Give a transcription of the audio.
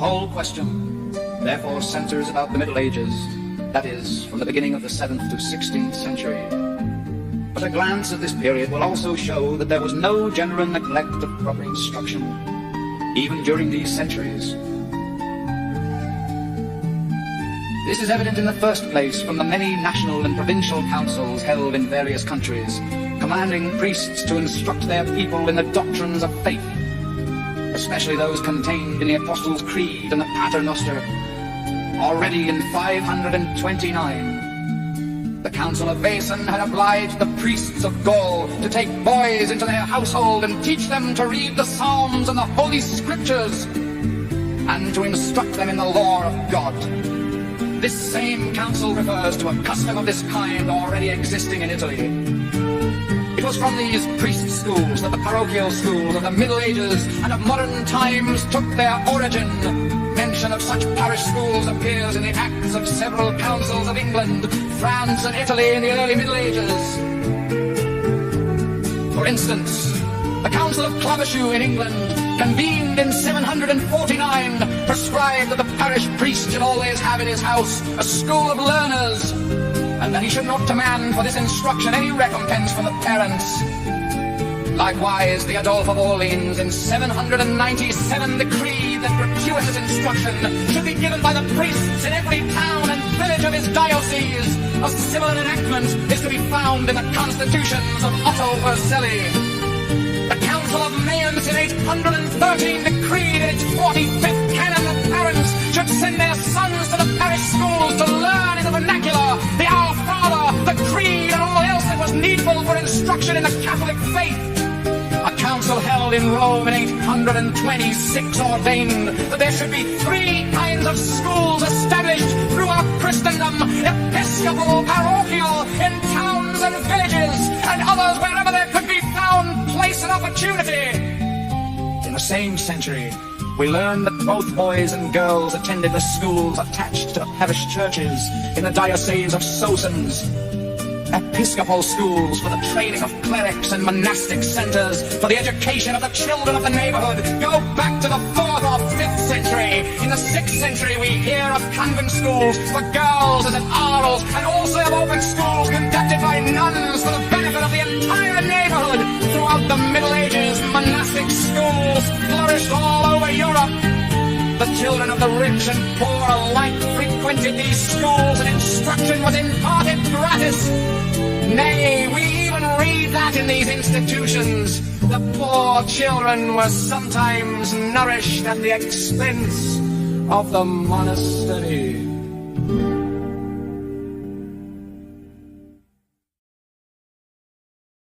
whole question, therefore, centers about the Middle Ages, that is, from the beginning of the 7th to 16th century. But a glance at this period will also show that there was no general neglect of proper instruction, even during these centuries. This is evident in the first place from the many national and provincial councils held in various countries, commanding priests to instruct their people in the doctrines of faith, especially those contained in the Apostles' Creed and the Pater Noster. Already in 529, the Council of Vaison had obliged the priests of Gaul to take boys into their household and teach them to read the Psalms and the Holy Scriptures, and to instruct them in the law of God. This same council refers to a custom of this kind already existing in Italy. It was from these priest schools that the parochial schools of the Middle Ages and of modern times took their origin. Mention of such parish schools appears in the acts of several councils of England, France and Italy in the early Middle Ages. For instance, the Council of Claveshoe in England, convened in 749, prescribed that the parish priest should always have in his house a school of learners, and that he should not demand for this instruction any recompense from the parents. Likewise, the Adolph of Orleans in 797 decreed that gratuitous instruction should be given by the priests in every town and village of his diocese. A similar enactment is to be found in the constitutions of Otto Vercelli. The Council of Mayence in 813 decreed in its 45th canon that parents should send their sons to the parish schools to learn in the vernacular, the Our Father, the Creed, and all else that was needful for instruction in the Catholic faith. A council held in Rome in 826 ordained that there should be 3 kinds of schools established throughout Christendom: episcopal, parochial, in towns and villages, and others wherever there could be found place and opportunity. In the same century, we learn that both boys and girls attended the schools attached to parish churches in the diocese of Soissons. Episcopal schools for the training of clerics and monastic centers for the education of the children of the neighborhood go back to the 4th or 5th century. In the 6th century we hear of convent schools for girls as at Arles, and also of open schools conducted by nuns for the benefit of the entire neighborhood. Throughout the Middle Ages, monastic schools flourished all over Europe. The children of the rich and poor alike frequented these schools, and instruction was imparted gratis. Nay, we even read that in these institutions the poor children were sometimes nourished at the expense of the monastery.